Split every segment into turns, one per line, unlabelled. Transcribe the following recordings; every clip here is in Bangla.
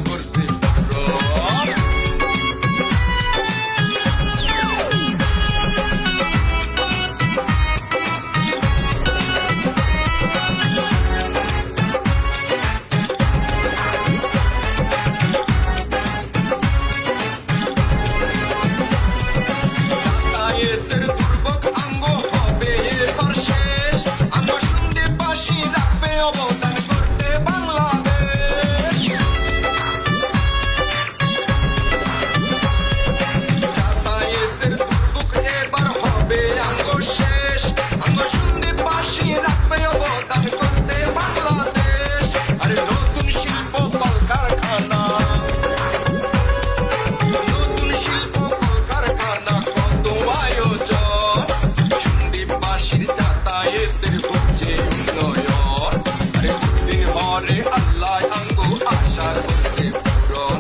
করছে পূরণ। যাতায়াতের দুর্ভোগ আঙ্গ হবে এবার শেষ, আঙ্গ সন্দ্বীপবাসী রাখবে অবদান করতে বাংলাদেশ। যাতায়াতের দুর্ভোগ এবার হবে আঙ্গ শেষ, আঙ্গ সন্দ্বীপবাসী রাখবে অবদান করতে বাংলাদেশ। আরে নতুন শিল্প কলকারখানা, নতুন শিল্প কলকারখানা কত আয়োজন, সন্দ্বীপবাসীর যাতায়াতের হচ্ছে উন্নয়ন। আরে দিন হরে আল্লাহ আঙ্গো আশা করছে পূরণ,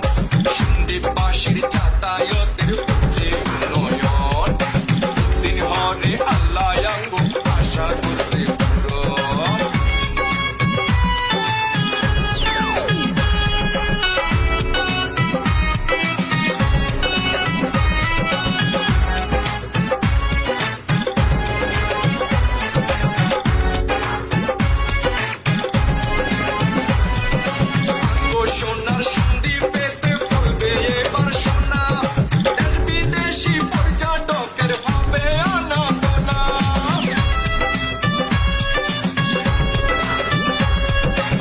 সন্দ্বীপবাসীর যাতায়াতের হচ্ছে উন্নয়ন। দিন হরে আল্লাহ আঙ্গো আশা করছে পূরণ। আঙ্গো সোনার সন্দ্বীপেতে ফলবে এবার সোনা, দেশ বিদেশি পর্যটকের হবে আনাগোনা।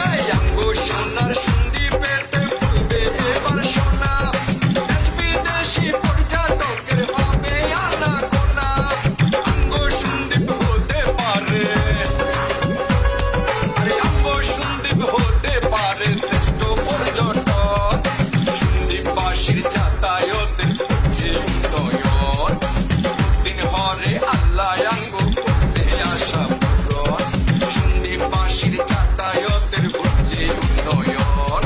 এই আঙ্গো সোনার সন্দ্বীপেতে ফলবে এবার সোনা, দেশ বিদেশি পর্যটকের হবে আনাগোনা। আঙ্গো সন্দ্বীপ হতে পারে, আরে আঙ্গো সন্দ্বীপ হতে পারে শ্রেষ্ঠ পর্যটন, সন্দ্বীপবাসীর যাতায়াতের হচ্ছে উন্নয়ন। দিন হরে আল্লাহ আঙ্গো করছে আশা পূরণ, সন্দ্বীপবাসীর যাতায়াতের হচ্ছে উন্নয়ন।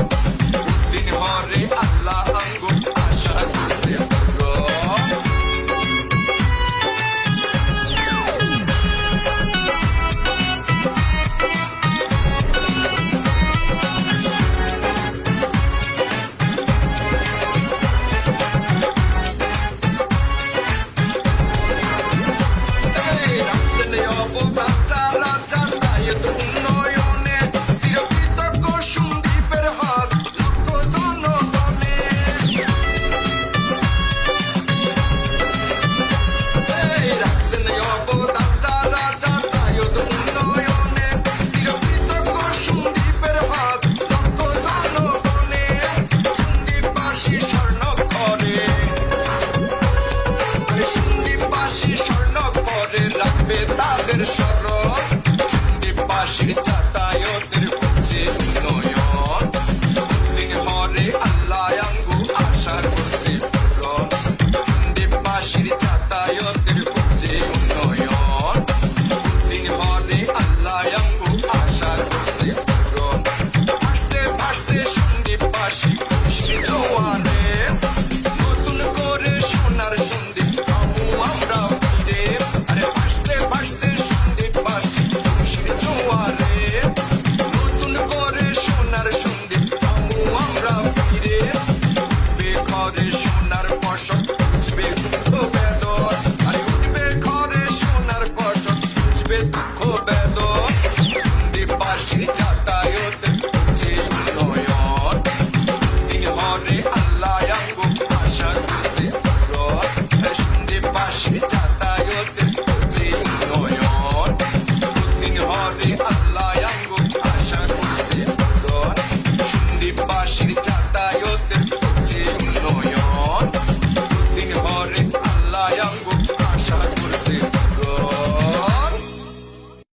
দিন হরে আল্লাহ আঙ্গো আশা করছে পূরণ। এই রাখছেন অবদান যারা যাতায়াত উন্নয়নে, চিরকৃতজ্ঞ সন্দ্বীপের হাত লক্ষ জনগণে। এই রাখছেন অবদান যারা যাতায়াত উন্নয়নে, চিরকৃতজ্ঞ সন্দ্বীপের হাত লক্ষ জনগণে। সন্দ্বীপবাসী স্বর্ণাক্ষরে, আরে সন্দ্বীপবাসী স্বর্ণাক্ষরে রাখবে তাদের স্মরণ, সন্দ্বীপবাসীর যাতায়াতের হচ্ছে উন্নয়ন। দিন হরে আল্লাহ আঙ্গো আশা করছে পূরণ, সন্দ্বীপবাসীর যাতায়াতের হচ্ছে উন্নয়ন। দিন হরে আল্লাহ আঙ্গো আশা করছে পূরণ। ভাসতে ভাসতে সন্দ্বীপবাসী খুশির জোয়ারে, নতুন করে সোনার সন্দ্বীপ আমু আমরা ফিরে। আরে ভাসতে ভাসতে সন্দ্বীপবাসী খুশির জোয়ারে, নতুন করে সোনার সন্দ্বীপ আমু আমরা ফিরে। উঠবে ঘরে সোনার ফসল বুঝবে দুঃখ বেদন, আরে উঠবে ঘরে সোনার ফসল বুঝবে দুঃখ বেদন। সন্দ্বীপবাসীর যাতায়াতের হচ্ছে উন্নয়ন। দিন হরে আল্লাহ